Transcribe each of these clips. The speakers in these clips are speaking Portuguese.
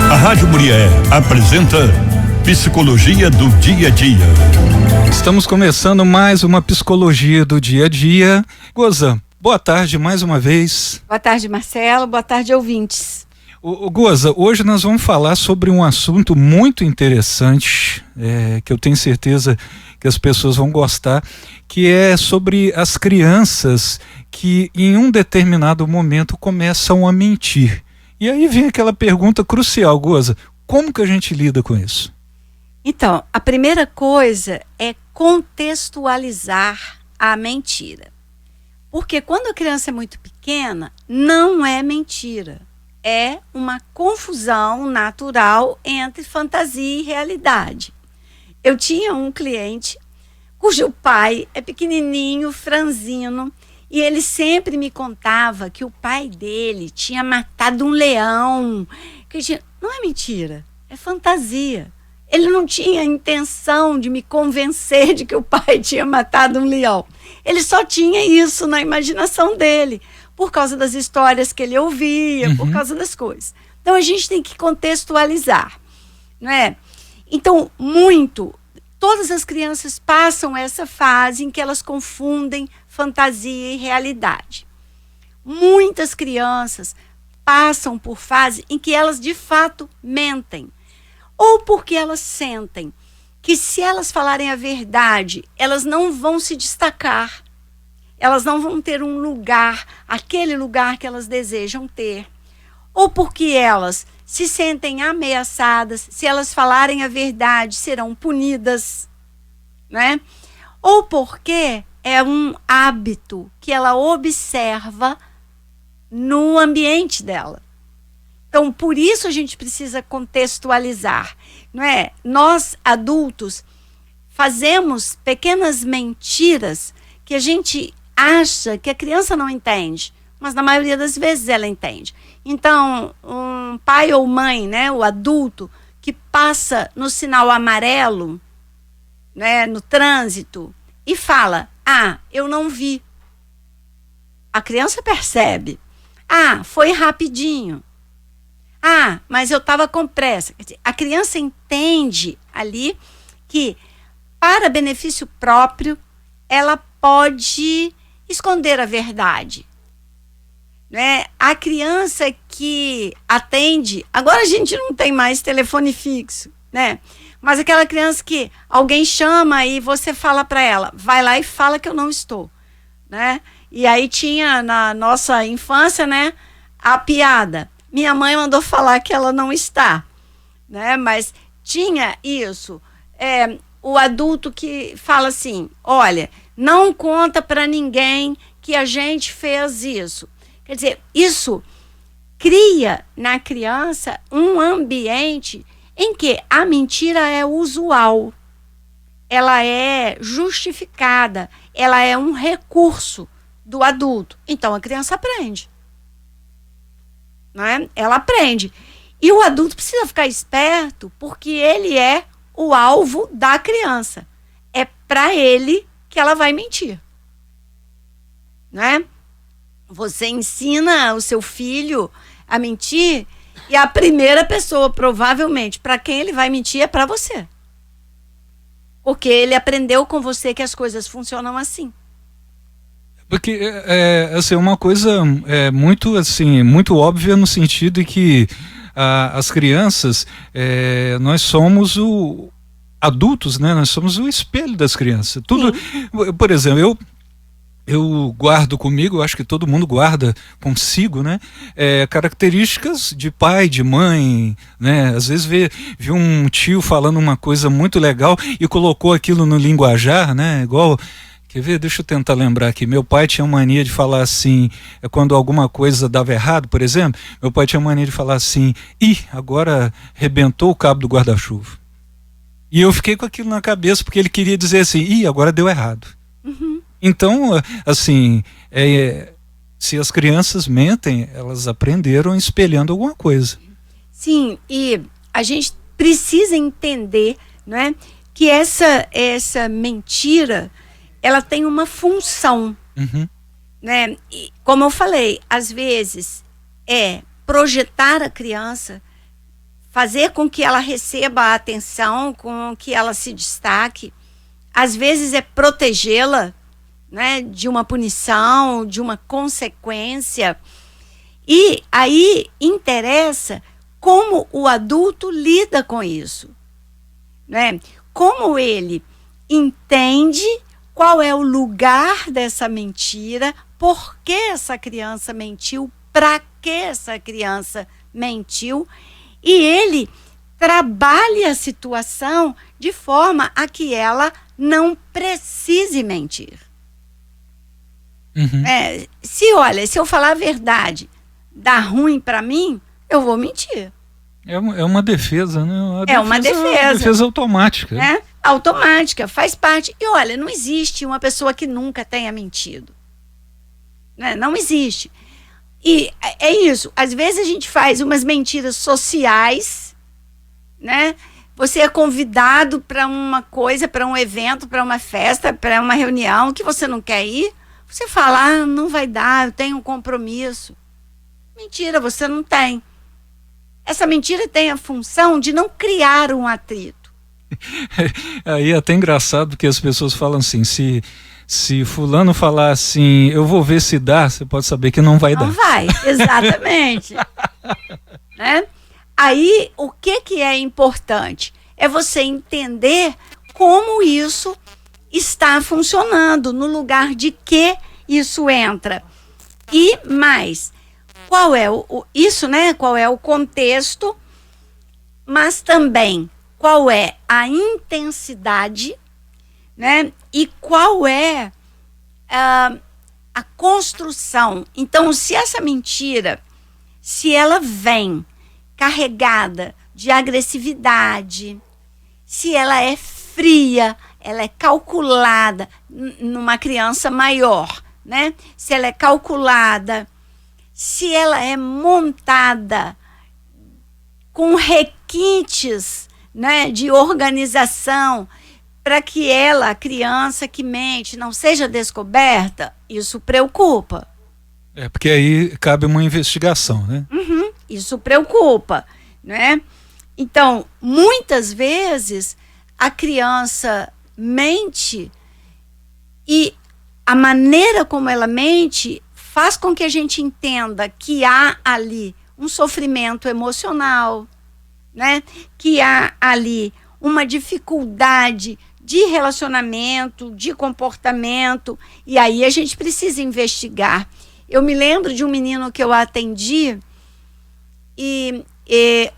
A Rádio Muriel apresenta Psicologia do Dia a Dia. Estamos começando mais uma Psicologia do Dia a Dia. Goza, boa tarde mais uma vez. Boa tarde, Marcelo. Boa tarde, ouvintes. Goza, hoje nós vamos falar sobre um assunto muito interessante, que eu tenho certeza que as pessoas vão gostar, que é sobre as crianças que em um determinado momento começam a mentir. E aí vem aquela pergunta crucial, Goza, como que a gente lida com isso? Então, a primeira coisa é contextualizar a mentira. Porque quando a criança é muito pequena, não é mentira. É uma confusão natural entre fantasia e realidade. Eu tinha um cliente cujo pai é pequenininho, franzino, e ele sempre me contava que o pai dele tinha matado um leão. Não é mentira, é fantasia. Ele não tinha intenção de me convencer de que o pai tinha matado um leão. Ele só tinha isso na imaginação dele, por causa das histórias que ele ouvia, por causa das coisas. Então a gente tem que contextualizar, não é? Então, todas as crianças passam essa fase em que elas confundem fantasia e realidade. Muitas crianças passam por fase em que elas de fato mentem, ou porque elas sentem que se elas falarem a verdade, elas não vão se destacar, elas não vão ter um lugar, aquele lugar que elas desejam ter, ou porque elas se sentem ameaçadas, se elas falarem a verdade, serão punidas, né? Ou porque é um hábito que ela observa no ambiente dela. Então, por isso a gente precisa contextualizar, não é? Nós, adultos, fazemos pequenas mentiras que a gente acha que a criança não entende, mas na maioria das vezes ela entende. Então, um pai ou mãe, né, o adulto, que passa no sinal amarelo, né, no trânsito, e fala, eu não vi. A criança percebe. Foi rapidinho. Mas eu estava com pressa. Quer dizer, a criança entende ali que, para benefício próprio, ela pode esconder a verdade. Né? A criança que atende, agora a gente não tem mais telefone fixo, né? Mas aquela criança que alguém chama e você fala para ela, vai lá e fala que eu não estou, né? E aí tinha na nossa infância, né, a piada, minha mãe mandou falar que ela não está, né? Mas tinha isso, o adulto que fala assim, olha, não conta para ninguém que a gente fez isso. Quer dizer, isso cria na criança um ambiente em que a mentira é usual, ela é justificada, ela é um recurso do adulto. Então a criança aprende, né? Ela aprende. E o adulto precisa ficar esperto, porque ele é o alvo da criança. É para ele que ela vai mentir, né? Você ensina o seu filho a mentir e a primeira pessoa, provavelmente, para quem ele vai mentir é para você. Porque ele aprendeu com você que as coisas funcionam assim. Porque assim, uma coisa muito óbvia no sentido de que as crianças, nós somos adultos, né? Nós somos o espelho das crianças. Tudo, por exemplo, eu guardo comigo, acho que todo mundo guarda consigo, né? Características de pai, de mãe, né? Às vezes vê um tio falando uma coisa muito legal e colocou aquilo no linguajar, né? Igual, quer ver? Deixa eu tentar lembrar aqui. Meu pai tinha mania de falar assim, quando alguma coisa dava errado, por exemplo, meu pai tinha mania de falar assim, agora rebentou o cabo do guarda-chuva. E eu fiquei com aquilo na cabeça, porque ele queria dizer assim, agora deu errado. Então, assim, se as crianças mentem, elas aprenderam espelhando alguma coisa. Sim, e a gente precisa entender, né, que essa mentira, ela tem uma função, né? E, como eu falei, às vezes projetar a criança, fazer com que ela receba a atenção, com que ela se destaque. Às vezes é protegê-la, né, de uma punição, de uma consequência. E aí interessa como o adulto lida com isso, né? Como ele entende qual é o lugar dessa mentira, por que essa criança mentiu, para que essa criança mentiu, e ele trabalha a situação de forma a que ela não precise mentir. Uhum. Se eu falar a verdade, dá ruim para mim, eu vou mentir. É uma defesa, né? Uma defesa. É uma defesa automática. Né? Automática, faz parte. E olha, não existe uma pessoa que nunca tenha mentido. Né? Não existe. E é isso. Às vezes a gente faz umas mentiras sociais, né? Você é convidado para uma coisa, para um evento, para uma festa, para uma reunião que você não quer ir. Você fala, não vai dar, eu tenho um compromisso. Mentira, você não tem. Essa mentira tem a função de não criar um atrito. Aí é até engraçado, porque as pessoas falam assim, se fulano falar assim, eu vou ver se dá, você pode saber que não vai dar. Não vai, exatamente. Né? Aí, o que é importante? É você entender como isso está funcionando, no lugar de que isso entra. E mais, qual é isso, né? Qual é o contexto, mas também qual é a intensidade, né? E qual é a construção. Então, se essa mentira, se ela vem carregada de agressividade, se ela é fria, ela é calculada numa criança maior, né? Se ela é calculada, se ela é montada com requintes, né, de organização, para que ela, a criança que mente, não seja descoberta, isso preocupa. Porque aí cabe uma investigação, né? Uhum, isso preocupa, né? Então, muitas vezes, a criança mente e a maneira como ela mente faz com que a gente entenda que há ali um sofrimento emocional, né? Que há ali uma dificuldade de relacionamento, de comportamento, e aí a gente precisa investigar. Eu me lembro de um menino que eu atendi e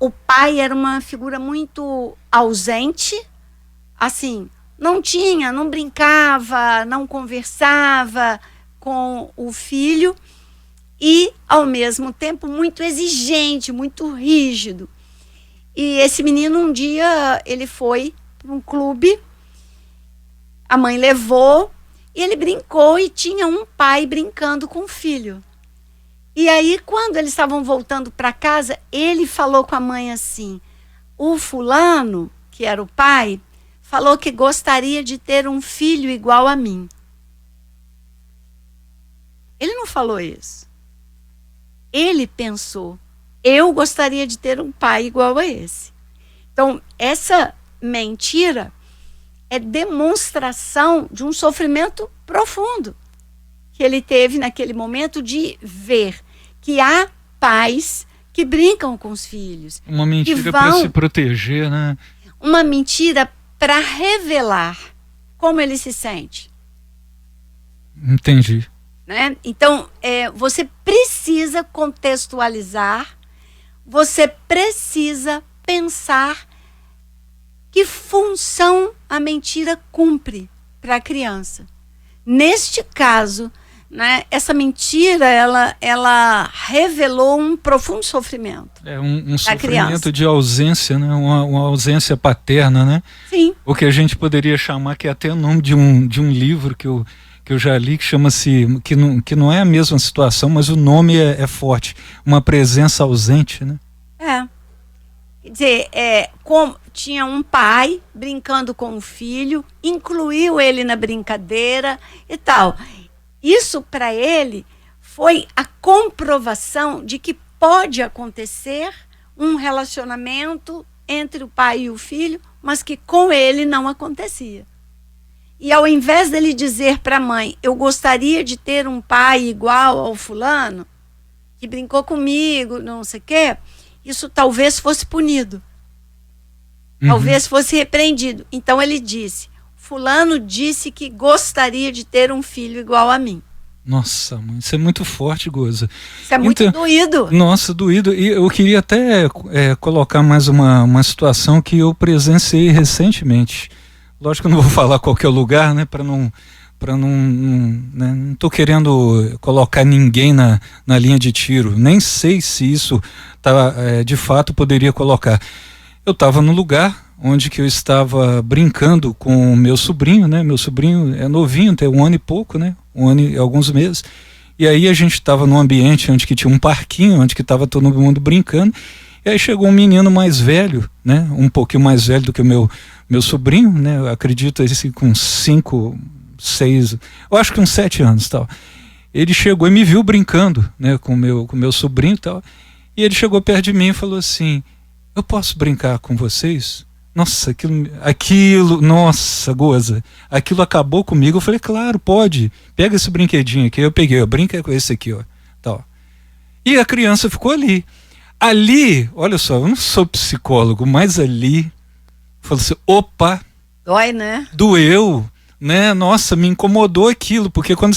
o pai era uma figura muito ausente, assim, não brincava, não conversava com o filho e, ao mesmo tempo, muito exigente, muito rígido. E esse menino, um dia, ele foi para um clube, a mãe levou, e ele brincou e tinha um pai brincando com o filho. E aí, quando eles estavam voltando para casa, ele falou com a mãe assim, o fulano, que era o pai, falou que gostaria de ter um filho igual a mim. Ele não falou isso. Ele pensou, eu gostaria de ter um pai igual a esse. Então, essa mentira é demonstração de um sofrimento profundo que ele teve naquele momento de ver que há pais que brincam com os filhos. Uma mentira para se proteger, né? Uma mentira para revelar como ele se sente. Entendi. Né? Então, você precisa contextualizar, você precisa pensar que função a mentira cumpre para a criança. Neste caso, né, essa mentira, ela revelou um profundo sofrimento. Um sofrimento de ausência, né? Uma ausência paterna, né? Sim. O que a gente poderia chamar, que é até o nome de um livro que eu já li, que chama-se, que não é a mesma situação, mas o nome é forte, uma presença ausente, né? Quer dizer, como tinha um pai brincando com o filho, incluiu ele na brincadeira e tal. Isso para ele foi a comprovação de que pode acontecer um relacionamento entre o pai e o filho, mas que com ele não acontecia. E ao invés dele dizer para a mãe, eu gostaria de ter um pai igual ao fulano, que brincou comigo, não sei o quê, isso talvez fosse punido. Talvez fosse repreendido. Então ele disse, fulano disse que gostaria de ter um filho igual a mim. Nossa, mãe, isso é muito forte, Goza. Isso é muito doído. Nossa, doído. E eu queria até colocar mais uma situação que eu presenciei recentemente. Lógico que eu não vou falar qual que é o lugar, né, não tô querendo colocar ninguém na linha de tiro. Nem sei se isso de fato poderia colocar. Eu estava no lugar onde que eu estava brincando com o meu sobrinho, né? Meu sobrinho é novinho, tem 1 ano e pouco, né? 1 ano e alguns meses. E aí a gente estava num ambiente onde que tinha um parquinho, onde que estava todo mundo brincando. E aí chegou um menino mais velho, né? Um pouquinho mais velho do que o meu sobrinho, né? Eu acredito assim, com 5, 6, eu acho que uns 7 anos, tal. Ele chegou e me viu brincando, né? Com o meu sobrinho e tal. E ele chegou perto de mim e falou assim, eu posso brincar com vocês? Nossa, nossa, Goza, aquilo acabou comigo. Eu falei, claro, pode, pega esse brinquedinho aqui. Eu peguei, brinca com esse aqui, ó, tal. E a criança ficou ali. Ali, olha só, eu não sou psicólogo, mas ali, falou assim, opa. Dói, né? Doeu, né? Nossa, me incomodou aquilo, porque quando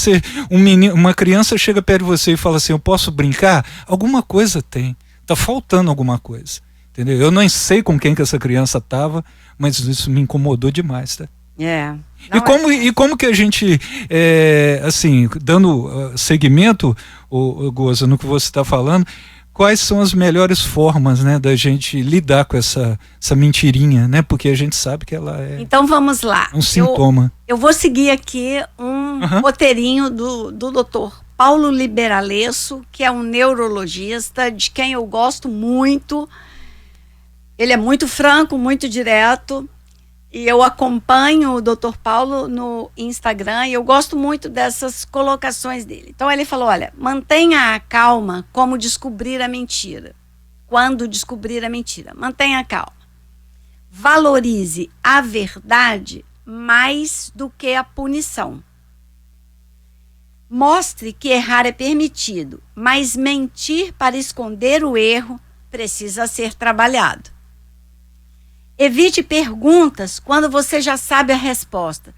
uma criança chega perto de você e fala assim, eu posso brincar? Alguma coisa tem, tá faltando alguma coisa. Entendeu? Eu não sei com quem que essa criança estava, mas isso me incomodou demais, tá? E como que a gente, assim, dando seguimento, Goza, no que você está falando, quais são as melhores formas, né, da gente lidar com essa mentirinha, né? Porque a gente sabe que ela é. Então vamos lá. Um sintoma. Eu vou seguir aqui um roteirinho do doutor Paulo Liberalesso, que é um neurologista de quem eu gosto muito. Ele é muito franco, muito direto, e eu acompanho o Dr. Paulo no Instagram e eu gosto muito dessas colocações dele. Então ele falou, olha, mantenha a calma como descobrir a mentira. Quando descobrir a mentira, mantenha a calma. Valorize a verdade mais do que a punição. Mostre que errar é permitido, mas mentir para esconder o erro precisa ser trabalhado. Evite perguntas quando você já sabe a resposta.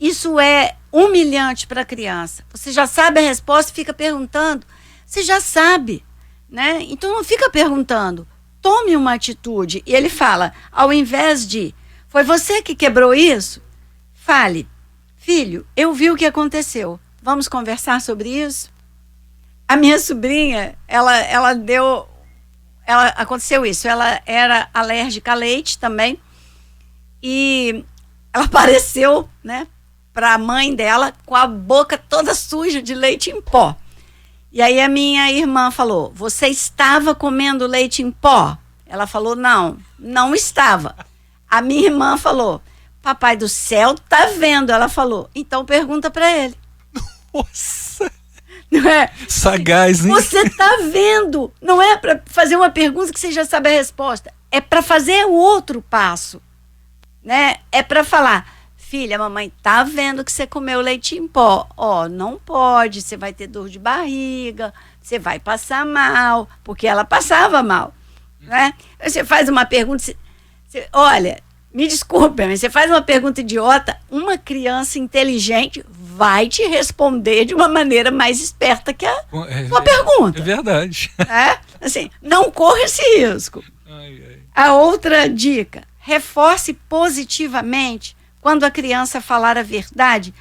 Isso é humilhante para a criança. Você já sabe a resposta e fica perguntando. Você já sabe, né? Então não fica perguntando. Tome uma atitude. E ele fala, ao invés de, foi você que quebrou isso? Fale, filho, eu vi o que aconteceu. Vamos conversar sobre isso? A minha sobrinha, aconteceu isso, ela era alérgica a leite também e ela apareceu, né, para a mãe dela com a boca toda suja de leite em pó. E aí a minha irmã falou, você estava comendo leite em pó? Ela falou, não estava. A minha irmã falou, papai do céu tá vendo. Ela falou, então pergunta para ele. Nossa! Não é? Sagaz, hein? Você tá vendo. Não é para fazer uma pergunta que você já sabe a resposta. É para fazer o outro passo, né? É para falar, filha, a mamãe tá vendo que você comeu leite em pó. Ó, não pode, você vai ter dor de barriga, você vai passar mal, porque ela passava mal, né? Você faz uma pergunta, olha, me desculpe, mas você faz uma pergunta idiota, uma criança inteligente vai te responder de uma maneira mais esperta que a sua pergunta. É verdade. Assim, não corra esse risco. A outra dica, reforce positivamente quando a criança falar a verdade,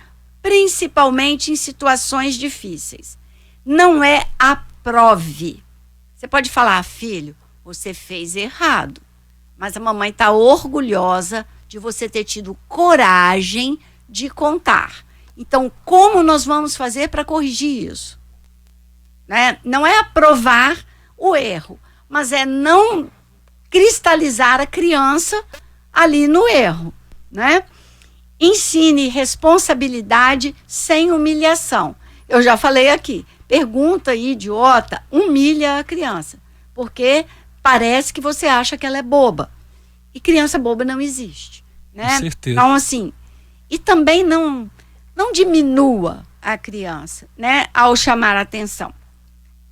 principalmente em situações difíceis. Não é aprove. Você pode falar, filho, você fez errado, mas a mamãe está orgulhosa de você ter tido coragem de contar. Então, como nós vamos fazer para corrigir isso? Né? Não é aprovar o erro, mas é não cristalizar a criança ali no erro, né? Ensine responsabilidade sem humilhação. Eu já falei aqui, pergunta idiota humilha a criança, porque parece que você acha que ela é boba. E criança boba não existe, né? Com certeza. Então, assim, e também não diminua a criança, né, ao chamar a atenção.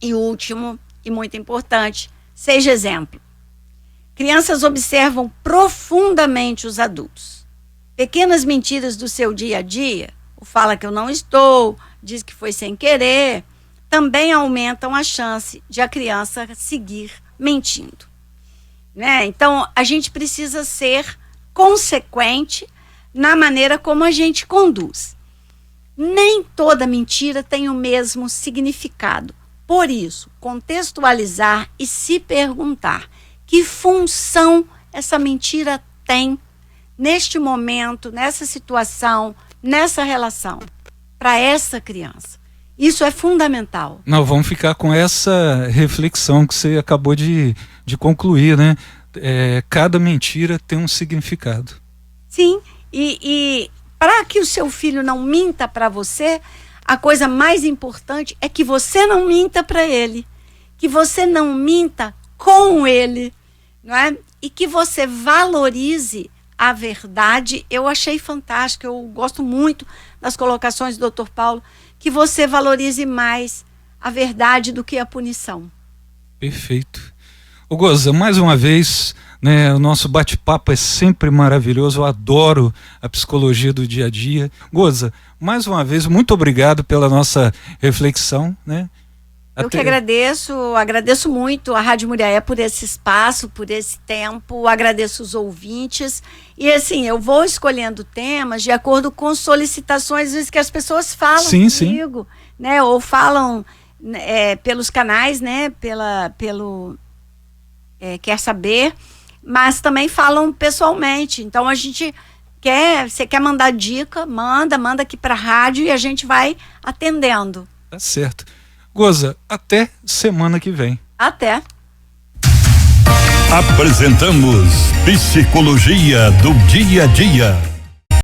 E último, e muito importante, seja exemplo. Crianças observam profundamente os adultos. Pequenas mentiras do seu dia a dia, o fala que eu não estou, diz que foi sem querer, também aumentam a chance de a criança seguir mentindo, né? Então, a gente precisa ser consequente na maneira como a gente conduz. Nem toda mentira tem o mesmo significado. Por isso, contextualizar e se perguntar que função essa mentira tem neste momento, nessa situação, nessa relação, para essa criança. Isso é fundamental. Não, vamos ficar com essa reflexão que você acabou de concluir, né? Cada mentira tem um significado. Sim, e para que o seu filho não minta para você, a coisa mais importante é que você não minta para ele, que você não minta com ele, não é? E que você valorize a verdade. Eu achei fantástico, eu gosto muito das colocações do Dr. Paulo, que você valorize mais a verdade do que a punição. Perfeito. Ô Goza, mais uma vez, né, o nosso bate-papo é sempre maravilhoso, eu adoro a psicologia do dia a dia. Goza, mais uma vez, muito obrigado pela nossa reflexão, né? Eu que agradeço muito a Rádio Muriaé por esse espaço, por esse tempo, agradeço os ouvintes. E assim, eu vou escolhendo temas de acordo com solicitações às vezes, que as pessoas falam comigo, né? Ou falam pelos canais, né? Pelo Quer Saber, mas também falam pessoalmente. Então a gente você quer mandar dica, manda aqui para a rádio e a gente vai atendendo. Tá certo. Goza, até semana que vem. Até. Apresentamos Psicologia do Dia a Dia.